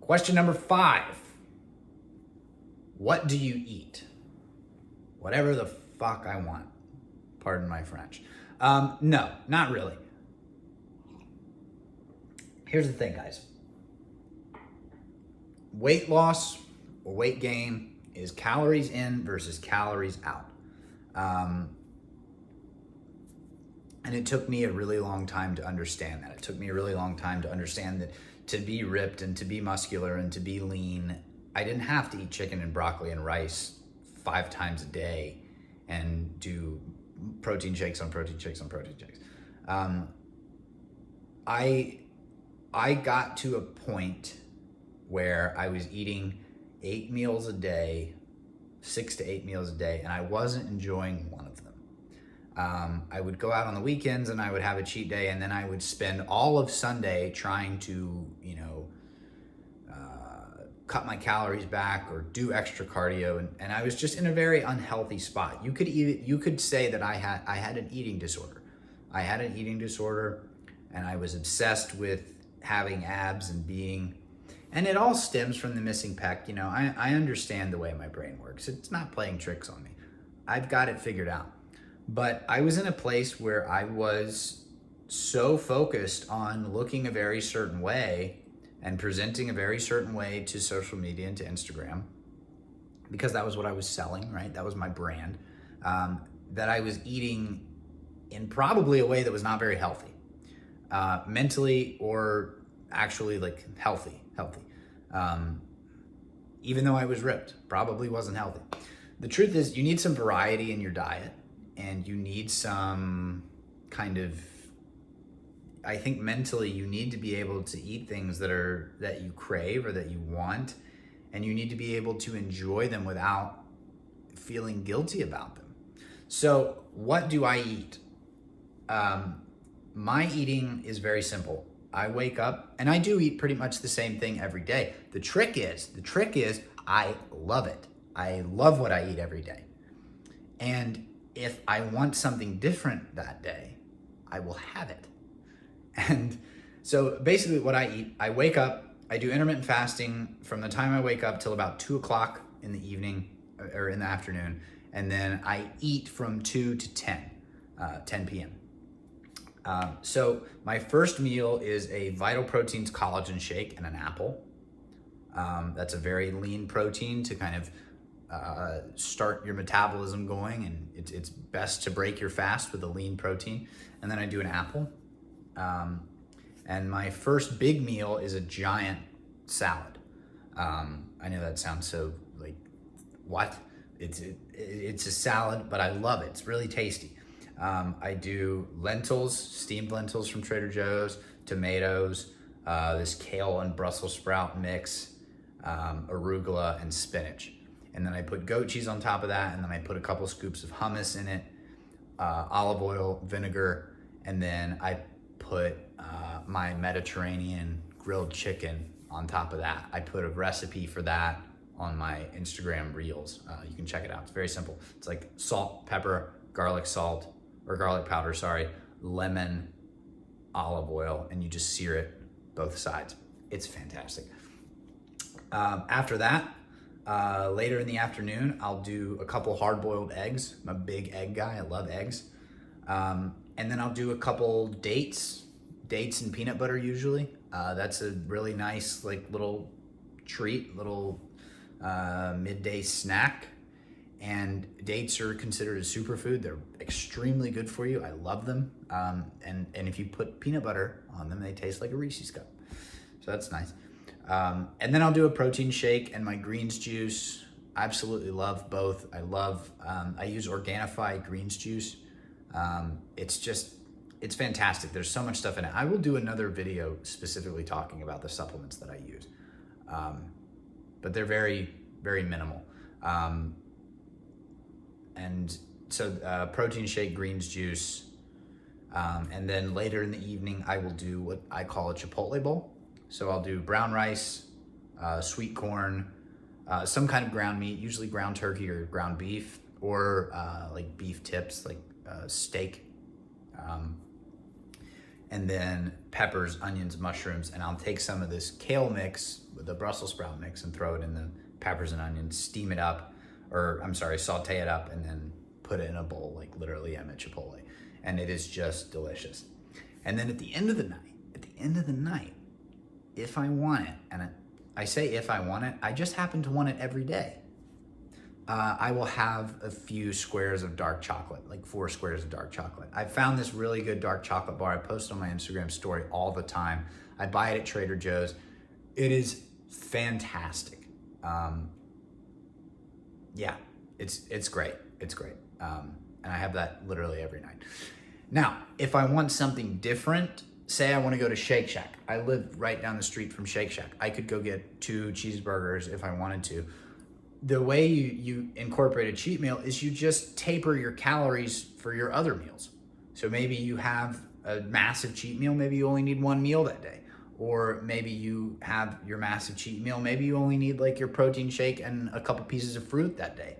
Question number 5. What do you eat? Whatever the fuck I want. Pardon my French. No, not really. Here's the thing, guys. Weight loss or weight gain is calories in versus calories out. And it took me a really long time to understand that. It took me a really long time to understand that to be ripped and to be muscular and to be lean, I didn't have to eat chicken and broccoli and rice 5 times a day and do protein shakes on protein shakes on protein shakes. I got to a point where I was eating 8 meals a day, 6 to 8 meals a day, and I wasn't enjoying one of them. I would go out on the weekends and I would have a cheat day, and then I would spend all of Sunday trying to, cut my calories back or do extra cardio, and I was just in a very unhealthy spot. You could say that I had an eating disorder. I had an eating disorder, and I was obsessed with having abs and it all stems from the missing pec. I understand the way my brain works. It's not playing tricks on me. I've got it figured out. But I was in a place where I was so focused on looking a very certain way and presenting a very certain way to social media and to Instagram, because that was what I was selling, right? That was my brand, that I was eating in probably a way that was not very healthy, mentally or actually like healthy. Even though I was ripped, probably wasn't healthy. The truth is, you need some variety in your diet, and you need some kind of, I think mentally you need to be able to eat things that you crave or that you want, and you need to be able to enjoy them without feeling guilty about them. So what do I eat? My eating is very simple. I wake up and I do eat pretty much the same thing every day. The trick is I love it. I love what I eat every day. And if I want something different that day, I will have it. And so basically what I eat, I wake up, I do intermittent fasting from the time I wake up till about 2:00 in the evening or in the afternoon. And then I eat from 2 to 10 p.m. So my first meal is a Vital Proteins collagen shake and an apple. That's a very lean protein to kind of start your metabolism going, and it's best to break your fast with a lean protein. And then I do an apple. And my first big meal is a giant salad. I know that sounds so like, what? It's a salad, but I love it. It's really tasty. I do lentils, steamed lentils from Trader Joe's, tomatoes, this kale and Brussels sprout mix, arugula, and spinach. And then I put goat cheese on top of that, and then I put a couple scoops of hummus in it, olive oil, vinegar, and then I put my Mediterranean grilled chicken on top of that. I put a recipe for that on my Instagram Reels. You can check it out. It's very simple. It's like salt, pepper, garlic powder, lemon, olive oil, and you just sear it both sides. It's fantastic. After that, later in the afternoon, I'll do a couple hard-boiled eggs. I'm a big egg guy. I love eggs. And then I'll do a couple dates and peanut butter usually. That's a really nice little treat, midday snack. And dates are considered a superfood. They're extremely good for you. I love them. And if you put peanut butter on them, they taste like a Reese's cup. So that's nice. And then I'll do a protein shake and my greens juice. I absolutely love both. I use Organifi greens juice. It's fantastic. There's so much stuff in it. I will do another video specifically talking about the supplements that I use. But they're very, very minimal. And so protein shake, greens juice, and then later in the evening, I will do what I call a Chipotle bowl. So I'll do brown rice, sweet corn, some kind of ground meat, usually ground turkey or ground beef, or like beef tips, like steak. and then peppers, onions, mushrooms, and I'll take some of this kale mix, the Brussels sprout mix, and throw it in the peppers and onions, steam it up, saute it up, and then put it in a bowl, like literally I'm at Chipotle. And it is just delicious. And then at the end of the night, if I want it, and I say if I want it, I just happen to want it every day. I will have a few squares of dark chocolate, like 4 squares of dark chocolate. I found this really good dark chocolate bar. I post on my Instagram story all the time. I buy it at Trader Joe's. It is fantastic. Yeah, it's great. It's great. And I have that literally every night. Now, if I want something different, say I want to go to Shake Shack. I live right down the street from Shake Shack. I could go get 2 cheeseburgers if I wanted to. The way you incorporate a cheat meal is you just taper your calories for your other meals. So maybe you have a massive cheat meal, maybe you only need 1 meal that day. Or maybe you have your massive cheat meal, maybe you only need like your protein shake and a couple pieces of fruit that day.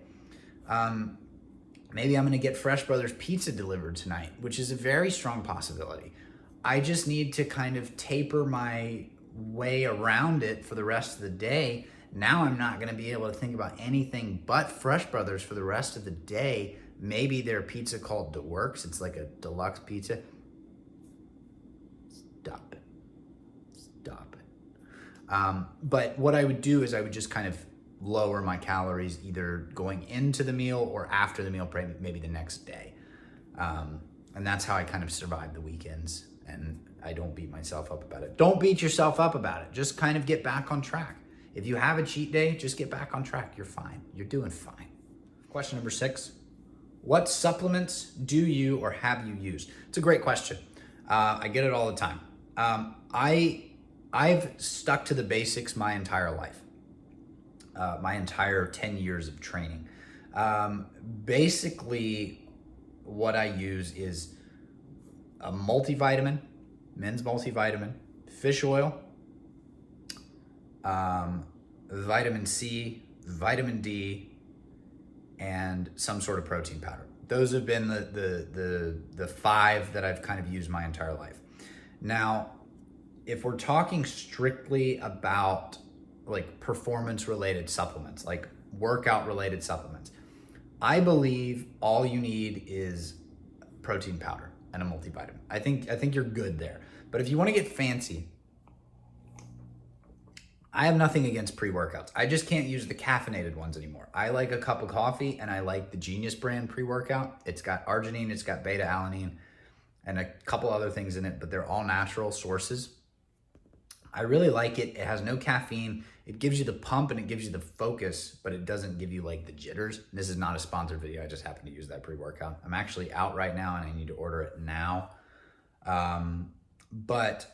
Maybe I'm gonna get Fresh Brothers pizza delivered tonight, which is a very strong possibility. I just need to kind of taper my way around it for the rest of the day. Now I'm not gonna be able to think about anything but Fresh Brothers for the rest of the day. Maybe their pizza called DeWorks, it's like a deluxe pizza. Stop it. But what I would do is I would just kind of lower my calories either going into the meal or after the meal, maybe the next day. And that's how I kind of survive the weekends, and I don't beat myself up about it. Don't beat yourself up about it. Just kind of get back on track. If you have a cheat day, just get back on track. You're fine. You're doing fine. Question number 6. What supplements do you or have you used? It's a great question. I get it all the time. I've stuck to the basics my entire life. My entire 10 years of training. Basically, what I use is a multivitamin, men's multivitamin, fish oil, vitamin C, vitamin D, and some sort of protein powder. Those have been the 5 that I've kind of used my entire life. Now, if we're talking strictly about like performance related supplements, like workout related supplements, I believe all you need is protein powder and a multivitamin. I think you're good there. But if you want to get fancy, I have nothing against pre-workouts. I just can't use the caffeinated ones anymore. I like a cup of coffee, and I like the Genius brand pre-workout. It's got arginine, it's got beta-alanine, and a couple other things in it, but they're all natural sources. I really like it. It has no caffeine. It gives you the pump and it gives you the focus, but it doesn't give you like the jitters. This is not a sponsored video. I just happen to use that pre-workout. I'm actually out right now and I need to order it now. But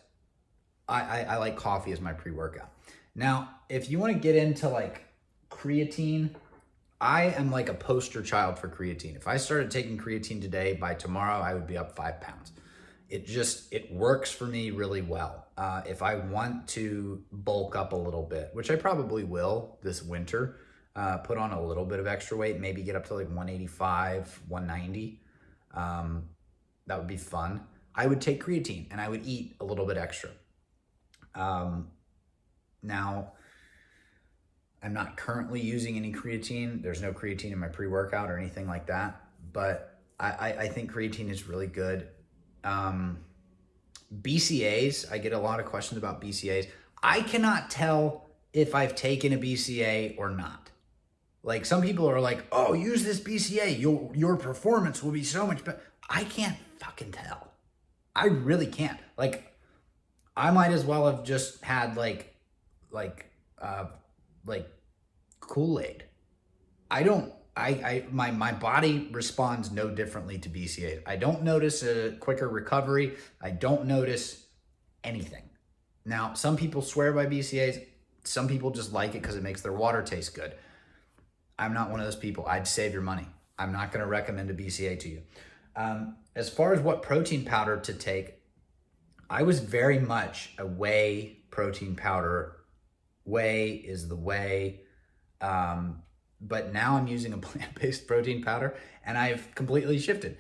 I like coffee as my pre-workout. Now, if you want to get into like creatine, I am like a poster child for creatine. If I started taking creatine today, by tomorrow, I would be up 5 pounds. It works for me really well. If I want to bulk up a little bit, which I probably will this winter, put on a little bit of extra weight, maybe get up to like 185, 190. That would be fun. I would take creatine and I would eat a little bit extra. Now, I'm not currently using any creatine. There's no creatine in my pre-workout or anything like that, but I think creatine is really good. BCAAs, I get a lot of questions about BCAAs. I cannot tell if I've taken a BCA or not. Like some people are like, oh, use this BCA, your performance will be so much better. I can't fucking tell. I really can't. Like, I might as well have just had like Kool-Aid. My body responds no differently to BCAAs. I don't notice a quicker recovery. I don't notice anything. Now, some people swear by BCAAs. Some people just like it because it makes their water taste good. I'm not one of those people. I'd save your money. I'm not going to recommend a BCA to you. As far as what protein powder to take, I was very much a whey protein powder. Whey is the way. But now I'm using a plant-based protein powder and I've completely shifted.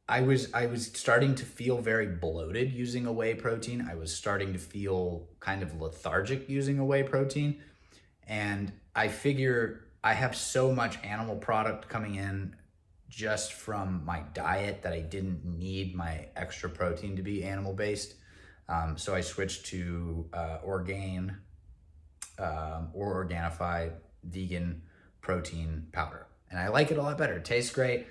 I was starting to feel very bloated using a whey protein. I was starting to feel kind of lethargic using a whey protein. And I figure I have so much animal product coming in just from my diet that I didn't need my extra protein to be animal based. So I switched to Orgain or Organifi vegan protein powder, and I like it a lot better. It tastes great.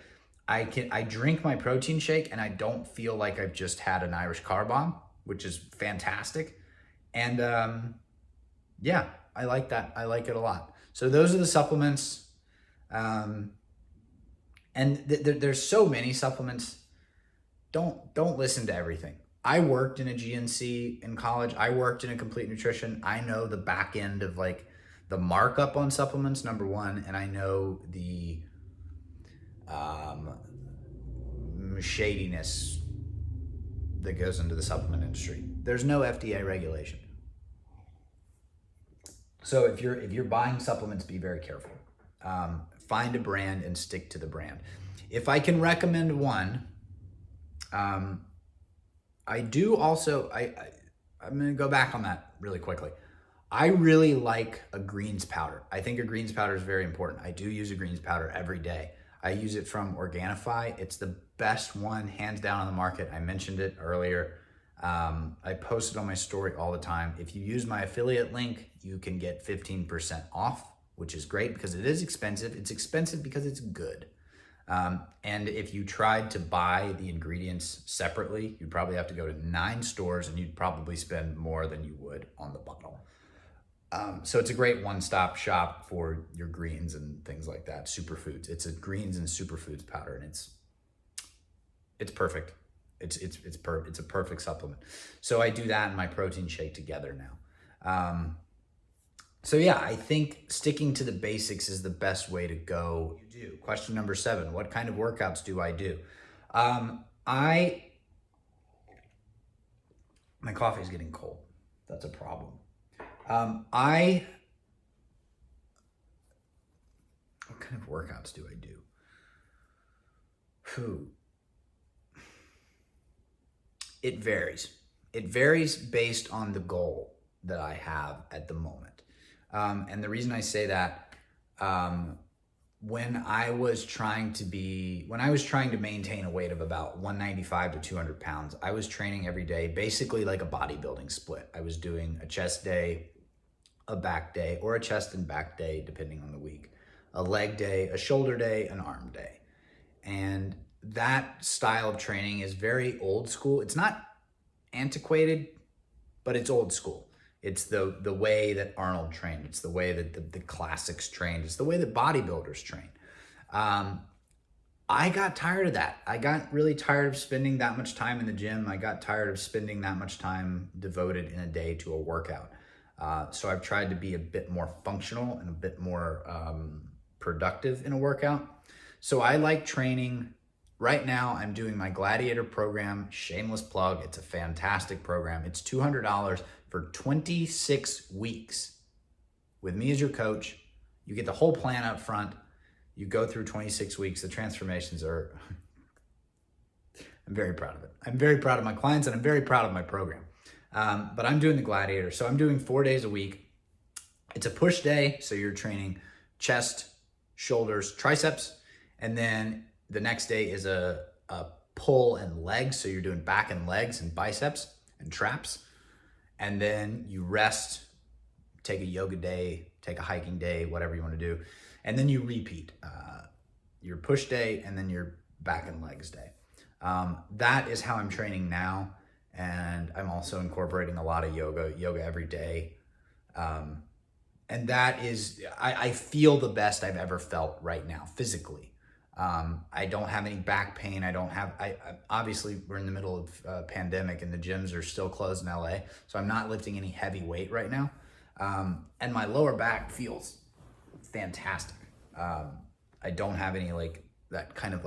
I drink my protein shake and I don't feel like I've just had an Irish car bomb, which is fantastic. And yeah, I like that. I like it a lot. So those are the supplements. And there's so many supplements. Don't listen to everything. I worked in a GNC in college. I worked in a complete nutrition. I know the back end of like the markup on supplements, number one, and I know the shadiness that goes into the supplement industry. There's no FDA regulation. So if you're buying supplements, be very careful. Find a brand and stick to the brand. If I can recommend one, I do also, I'm going to go back on that really quickly. I really like a greens powder. I think a greens powder is very important. I do use a greens powder every day. I use it from Organifi. It's the best one, hands down, on the market. I mentioned it earlier. I post it on my story all the time. If you use my affiliate link, you can get 15% off, which is great because it is expensive. It's expensive because it's good. And if you tried to buy the ingredients separately, you'd probably have to go to 9 stores and you'd probably spend more than you would on the bottle. So it's a great one-stop shop for your greens and things like that. Superfoods. It's a greens and superfoods powder, and it's perfect. It's a perfect supplement. So I do that and my protein shake together now. So yeah, I think sticking to the basics is the best way to go. You do. Question number 7, what kind of workouts do I do? My coffee is getting cold. That's a problem. What kind of workouts do I do? It varies. It varies based on the goal that I have at the moment. And the reason I say that, when I was trying to maintain a weight of about 195 to 200 pounds, I was training every day, basically like a bodybuilding split. I was doing a chest day, a back day, or a chest and back day, depending on the week, a leg day, a shoulder day, an arm day. And that style of training is very old school. It's not antiquated, but it's old school. It's the way that Arnold trained. It's the way that the classics trained. It's the way that bodybuilders train. I got tired of that. I got really tired of spending that much time in the gym. I got tired of spending that much time devoted in a day to a workout. So I've tried to be a bit more functional and a bit more productive in a workout. So I like training. Right now, I'm doing my Gladiator program, shameless plug. It's a fantastic program. It's $200 for 26 weeks. With me as your coach, you get the whole plan up front. You go through 26 weeks. The transformations are, I'm very proud of it. I'm very proud of my clients and I'm very proud of my program. But I'm doing the Gladiator. So I'm doing 4 days a week. It's a push day. So you're training chest, shoulders, triceps. And then the next day is a pull and legs. So you're doing back and legs and biceps and traps. And then you rest, take a yoga day, take a hiking day, whatever you want to do. And then you repeat your push day and then your back and legs day. That is how I'm training now. And I'm also incorporating a lot of yoga every day. And that is, I feel the best I've ever felt right now, physically. I don't have any back pain. Obviously we're in the middle of a pandemic and the gyms are still closed in LA. So I'm not lifting any heavy weight right now. And my lower back feels fantastic. I don't have any that kind of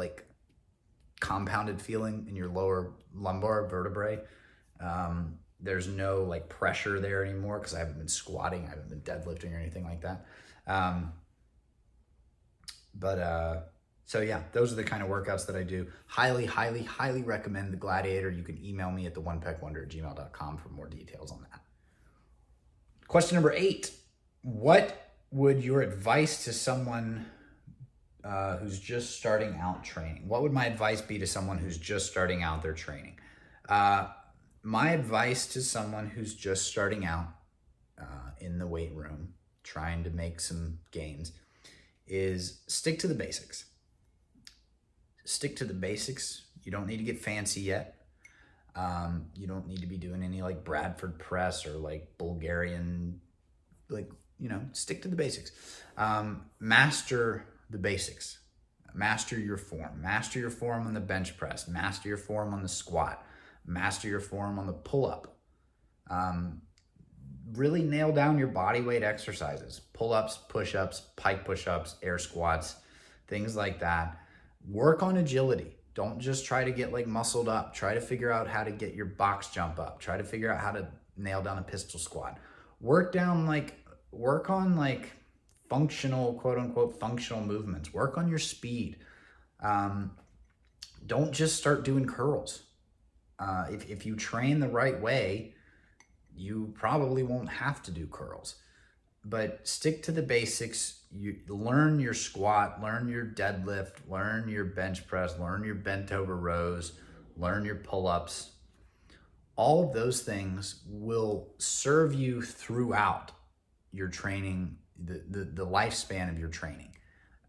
compounded feeling in your lower lumbar vertebrae. There's no pressure there anymore because I haven't been squatting. I haven't been deadlifting or anything like that. So yeah, those are the kind of workouts that I do. Highly, highly, highly recommend the Gladiator. You can email me at theonepeckwonder@gmail.com for more details on that. Question number 8. What would your advice to someone who's just starting out training? What would my advice be to someone who's just starting out their training? My advice to someone who's just starting out in the weight room, trying to make some gains, is stick to the basics. Stick to the basics. You don't need to get fancy yet. You don't need to be doing any like Bradford press or like Bulgarian, stick to the basics. Master the basics. Master your form. Master your form on the bench press. Master your form on the squat. Master your form on the pull-up. Really nail down your body weight exercises. Pull-ups, push-ups, pike push-ups, air squats, things like that. Work on agility. Don't just try to get like muscled up. Try to figure out how to get your box jump up. Try to figure out how to nail down a pistol squat. Work on functional, quote unquote, functional movements. Work on your speed. Don't just start doing curls. If you train the right way, you probably won't have to do curls. But stick to the basics. You learn your squat, learn your deadlift, learn your bench press, learn your bent over rows, learn your pull-ups. All of those things will serve you throughout your training, the lifespan of your training.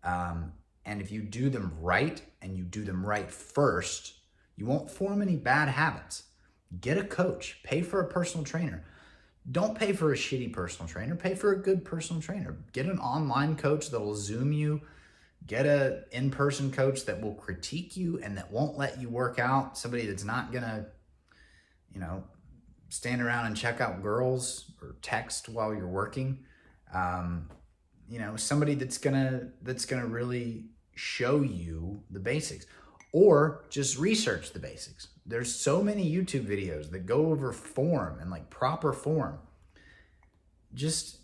And if you do them right, and you do them right first, you won't form any bad habits. Get a coach, pay for a personal trainer. Don't pay for a shitty personal trainer, pay for a good personal trainer. Get an online coach that will Zoom you. Get an in-person coach that will critique you and that won't let you work out. Somebody that's not gonna, stand around and check out girls or text while you're working. Somebody that's gonna really show you the basics. Or just research the basics. There's so many YouTube videos that go over form and like proper form. Just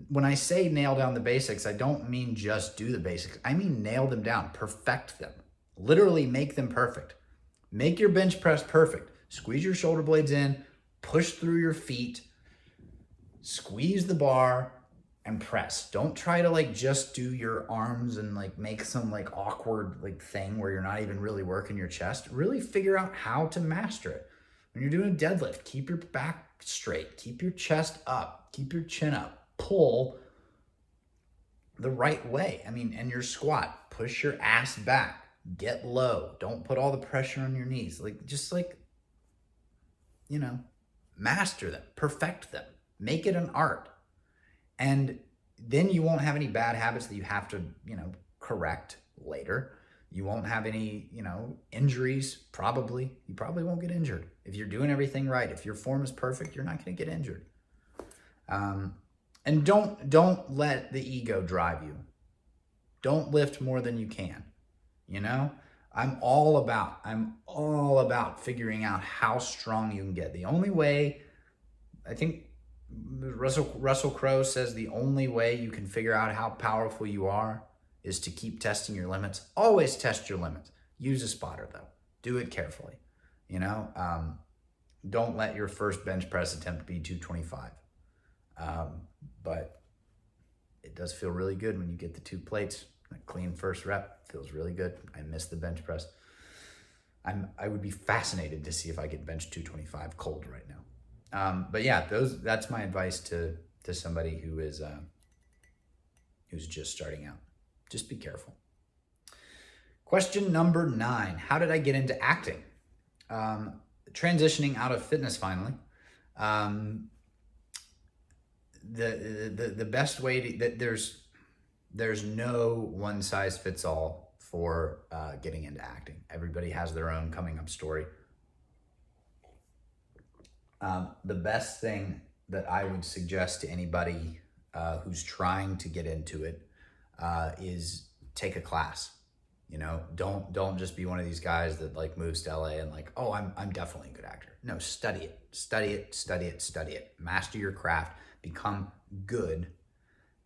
when I say nail down the basics, I don't mean just do the basics. I mean nail them down, perfect them. Literally make them perfect. Make your bench press perfect. Squeeze your shoulder blades in, push through your feet, squeeze the bar, and press. Don't try to just do your arms and make some awkward thing where you're not even really working your chest. Really figure out how to master it. When you're doing a deadlift, keep your back straight, keep your chest up, keep your chin up, pull the right way. And your squat, push your ass back, get low. Don't put all the pressure on your knees. Master them, perfect them, make it an art. And then you won't have any bad habits that you have to, correct later. You won't have any, injuries, probably. You probably won't get injured. If you're doing everything right, if your form is perfect, you're not going to get injured. And don't let the ego drive you. Don't lift more than you can. I'm all about figuring out how strong you can get. The only way, I think, Russell Crowe says the only way you can figure out how powerful you are is to keep testing your limits. Always test your limits. Use a spotter though. Do it carefully. Don't let your first bench press attempt be 225. But it does feel really good when you get the 2 plates. A clean first rep feels really good. I miss the bench press. I would be fascinated to see if I could bench 225 cold right now. But yeah, that's my advice to somebody who's just starting out. Just be careful. Question number 9. How did I get into acting? Transitioning out of fitness finally. The best way to, there's no one size fits all for getting into acting. Everybody has their own coming up story. The best thing that I would suggest to anybody who's trying to get into it is take a class. Don't just be one of these guys that moves to LA and I'm definitely a good actor. No, study it. Master your craft, become good.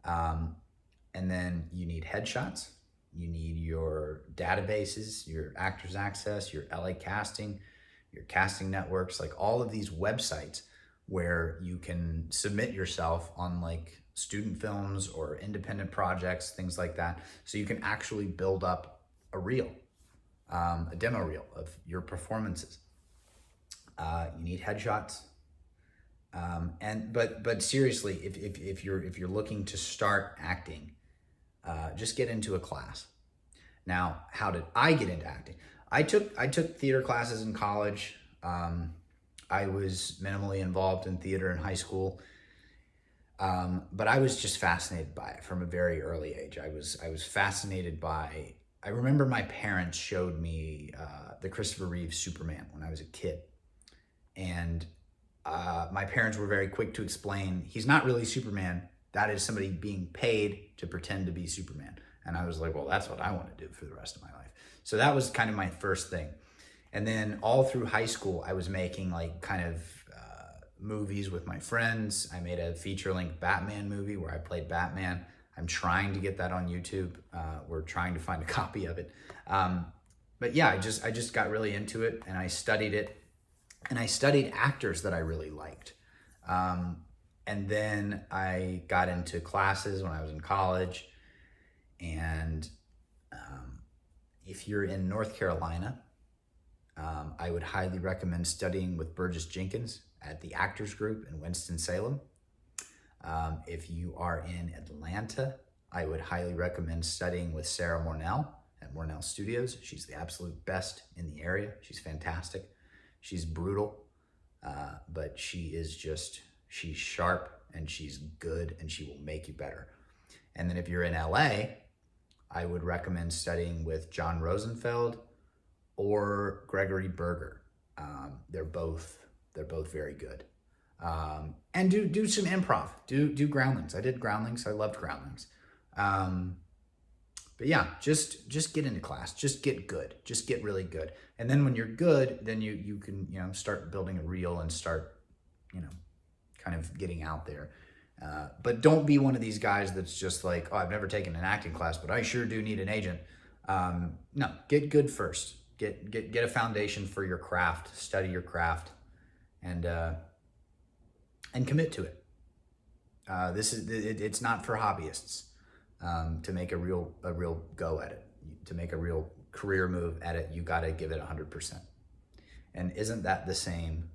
And then you need headshots. You need your databases, your Actors Access, your LA Casting, your casting networks, like all of these websites where you can submit yourself on like student films or independent projects, things like that. So you can actually build up a reel, a demo reel of your performances. You need headshots. But seriously, if you're looking to start acting, just get into a class. Now, how did I get into acting? I took theater classes in college. I was minimally involved in theater in high school, but I was just fascinated by it from a very early age. I was fascinated by. I remember my parents showed me the Christopher Reeve Superman when I was a kid, and my parents were very quick to explain he's not really Superman. That is somebody being paid to pretend to be Superman. And I was like, well, that's what I want to do for the rest of my life. So that was kind of my first thing. And then all through high school, I was making like kind of movies with my friends. I made a feature-length Batman movie where I played Batman. I'm trying to get that on YouTube. We're trying to find a copy of it. But yeah, I just got really into it, and I studied it. And I studied actors that I really liked. And then I got into classes when I was in college. And if you're in North Carolina, I would highly recommend studying with Burgess Jenkins at the Actors Group in Winston-Salem. If you are in Atlanta, I would highly recommend studying with Sarah Mornell at Mornell Studios. She's the absolute best in the area. She's fantastic. She's brutal, but she's sharp and she's good, and she will make you better. And then if you're in LA, I would recommend studying with John Rosenfeld or Gregory Berger. They're both very good. And do some improv. Do Groundlings. I did Groundlings. I loved Groundlings. But yeah, just get into class. Just get good. Just get really good. And then when you're good, then you can start building a reel and start kind of getting out there. But don't be one of these guys that's just like, oh, I've never taken an acting class, but I sure do need an agent. No, get good first. Get a foundation for your craft. Study your craft, and commit to it. It's not for hobbyists. To make a real go at it, to make a real career move at it, you got to give it 100%. And isn't that the same?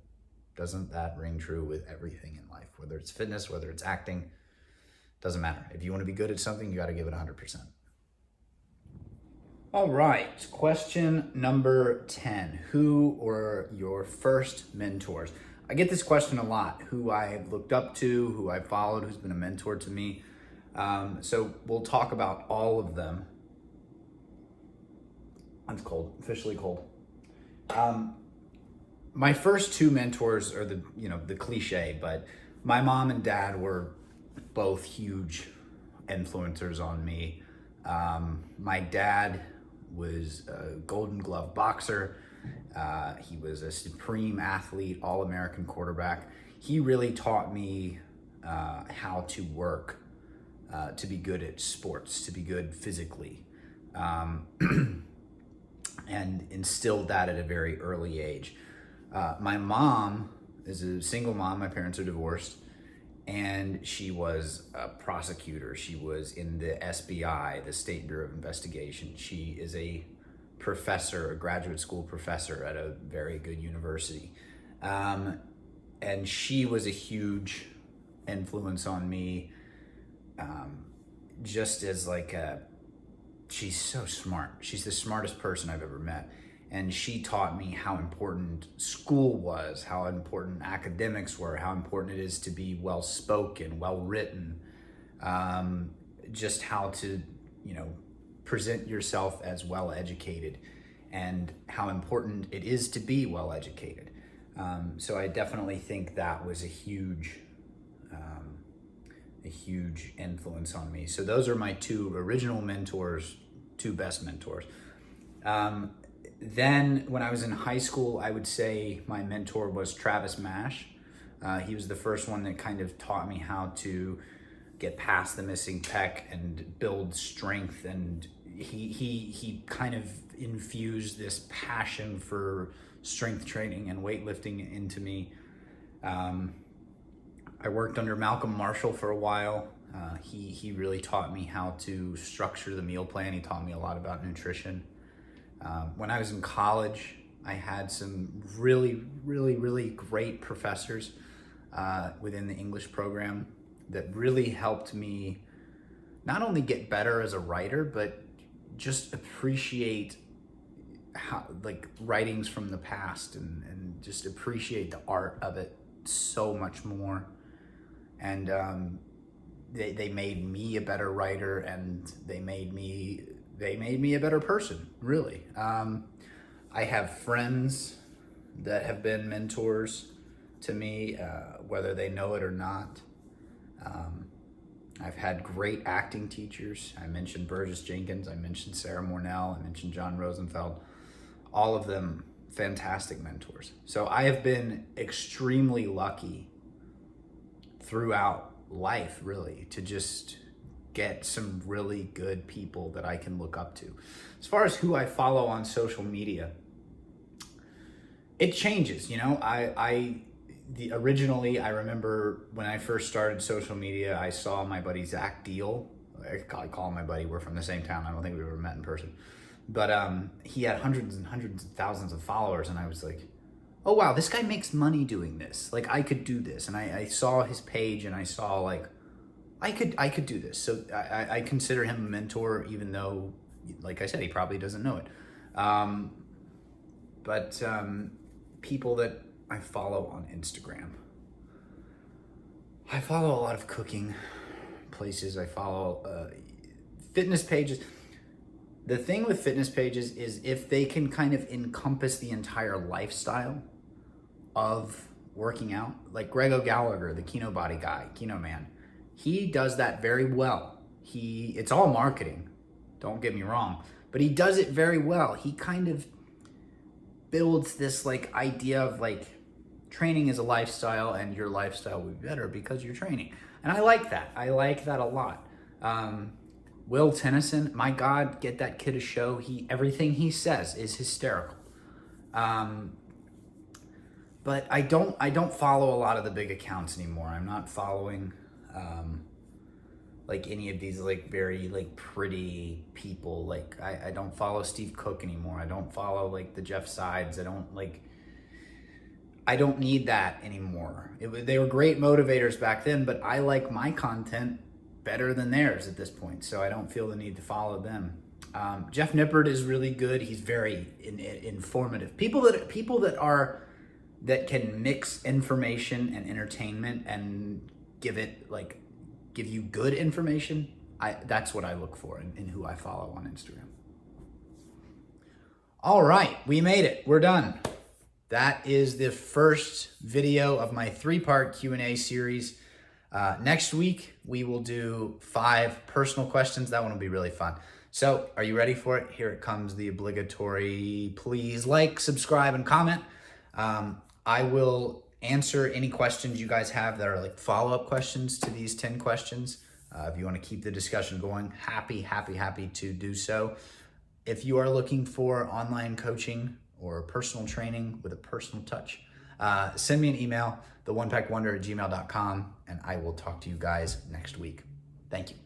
Doesn't that ring true with everything in life? Whether it's fitness, whether it's acting, doesn't matter. If you want to be good at something, you got to give it 100%. All right, question number 10. Who were your first mentors? I get this question a lot. Who I've looked up to, who I've followed, who's been a mentor to me. So we'll talk about all of them. It's cold, officially cold. My first two mentors are the cliche, but my mom and dad were both huge influencers on me. My dad was a Golden Glove boxer. He was a supreme athlete, all-American quarterback. He really taught me how to work, to be good at sports, to be good physically, and instilled that at a very early age. My mom is a single mom. My parents are divorced, and she was a prosecutor. She was in the SBI, the State Bureau of Investigation. She is a professor, a graduate school professor at a very good university. And she was a huge influence on me, just as she's so smart. She's the smartest person I've ever met. And she taught me how important school was, how important academics were, how important it is to be well-spoken, well-written, just how to, present yourself as well-educated, and how important it is to be well-educated. So I definitely think that was a huge influence on me. So those are my two original mentors, two best mentors. Then when I was in high school, I would say my mentor was Travis Mash. He was the first one that kind of taught me how to get past the missing pec and build strength and he kind of infused this passion for strength training and weightlifting into me. I worked under Malcolm Marshall for a while. He really taught me how to structure the meal plan. He taught me a lot about nutrition. When I was in college, I had some really great professors within the English program that really helped me not only get better as a writer, but just appreciate how, like, writings from the past, and just appreciate the art of it so much more. And they made me a better writer, and they made me a better person, really. I have friends that have been mentors to me, whether they know it or not. I've had great acting teachers. I mentioned Burgess Jenkins, I mentioned Sarah Mornell, I mentioned John Rosenfeld. All of them fantastic mentors. So I have been extremely lucky throughout life, really, to just get some really good people that I can look up to. As far as who I follow on social media, it changes. Originally, I remember when I first started social media, I saw my buddy Zach Deal. I call him my buddy. We're from the same town. I don't think we ever met in person. But he had hundreds and hundreds of thousands of followers, and I was like, oh wow, this guy makes money doing this. Like, I could do this. And I saw his page, and I saw, like, I could do this. So I consider him a mentor, even though, like I said, he probably doesn't know it. But people that I follow on Instagram, I follow a lot of cooking places. I follow fitness pages. The thing with fitness pages is if they can kind of encompass the entire lifestyle of working out, like Greg Gallagher, the Kino Body guy, Kino Man, he does that very well. It's all marketing, don't get me wrong, but he does it very well. He kind of builds this like idea of like training is a lifestyle, and your lifestyle will be better because you're training. And I like that. I like that a lot. Will Tennyson, my God, get that kid a show. Everything he says is hysterical. But I don't follow a lot of the big accounts anymore. I'm not following like any of these like very like pretty people. Like I don't follow Steve Cook anymore. I don't follow like the Jeff Sides. I don't need that anymore. They were great motivators back then, but I like my content better than theirs at this point, so I don't feel the need to follow them. Jeff Nippert is really good. He's very informative. People that can mix information and entertainment and give you good information. That's what I look for in who I follow on Instagram. All right, we made it. We're done. That is the first video of my 3-part Q&A series. Next week, we will do 5 personal questions. That one will be really fun. So are you ready for it? Here it comes, the obligatory, please like, subscribe, and comment. I will answer any questions you guys have that are like follow-up questions to these 10 questions. If you want to keep the discussion going, happy to do so. If you are looking for online coaching or personal training with a personal touch, send me an email, theonepackWonder@gmail.com, and I will talk to you guys next week. Thank you.